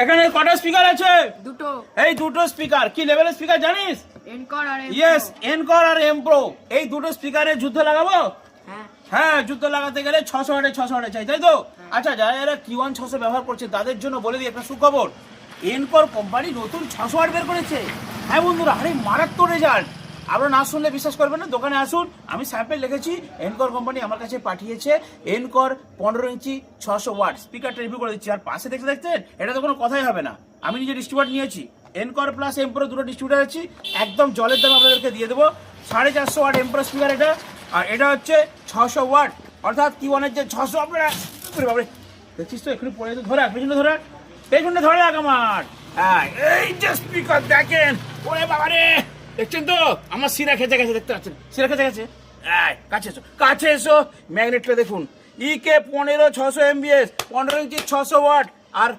এখানে কটা স্পিকার আছে? দুটো। এই দুটো স্পিকার কি লেভেলের স্পিকার জানিস? এনকর আর ইয়েস, এনকর আর এম প্রো। এই দুটো স্পিকারে যুদ্ধ লাগাবো। হ্যাঁ হ্যাঁ, যুদ্ধ লাগাতে গেলে 600 ওয়াটে চাই, তাই তো? আচ্ছা, যারা যারা Q1 600 ব্যবহার করছে তাদের জন্য বলে দিই একটা সুখবর। এনকর কোম্পানি নতুন 600 ওয়াট বের করেছে। হ্যাঁ বন্ধুরা, আরে মারাত্মক রেজাল্ট। আপনারা না শুনলে বিশ্বাস করবেন না, দোকানে আসুন, আমি স্যাম্পল লিখেছি। এনকর কোম্পানি আমার কাছে পাঠিয়েছে এনকর 15 ইঞ্চি 600 ওয়াট স্পিকারটা রিভিউ করে দিচ্ছি। আর পাশে দেখছেন, এটা তো কোনো কথাই হবে না, আমি নিজে ডিস্ট্রিবিউটার নিয়েছি। এনকর প্লাস এমপ্রো দুটো ডিস্ট্রিবিউটার আছি, একদম জলের দাম আপনাদেরকে দিয়ে দেবো। 450 ওয়াট এমপ্রো স্পিকার এটা, আর এটা হচ্ছে 600 ওয়াট, অর্থাৎ Q1 এর যে 600। আপনারা বাবরে দেখছিস তো, এখানে পড়ে তো, ধরে পেছনটা ধরে রাখ আমার। হ্যাঁ, এই যে স্পিকার দেখেন, ওরে বাবারে, দেখছেন তো আমার শিরা খেতে গেছে, দেখতে পাচ্ছেন শিরা খেতে গেছে। কাছে এসো, ম্যাগনেটটা দেখুন, EK 15 600 MBS 15 ইঞ্চি 600 ওয়াট। আর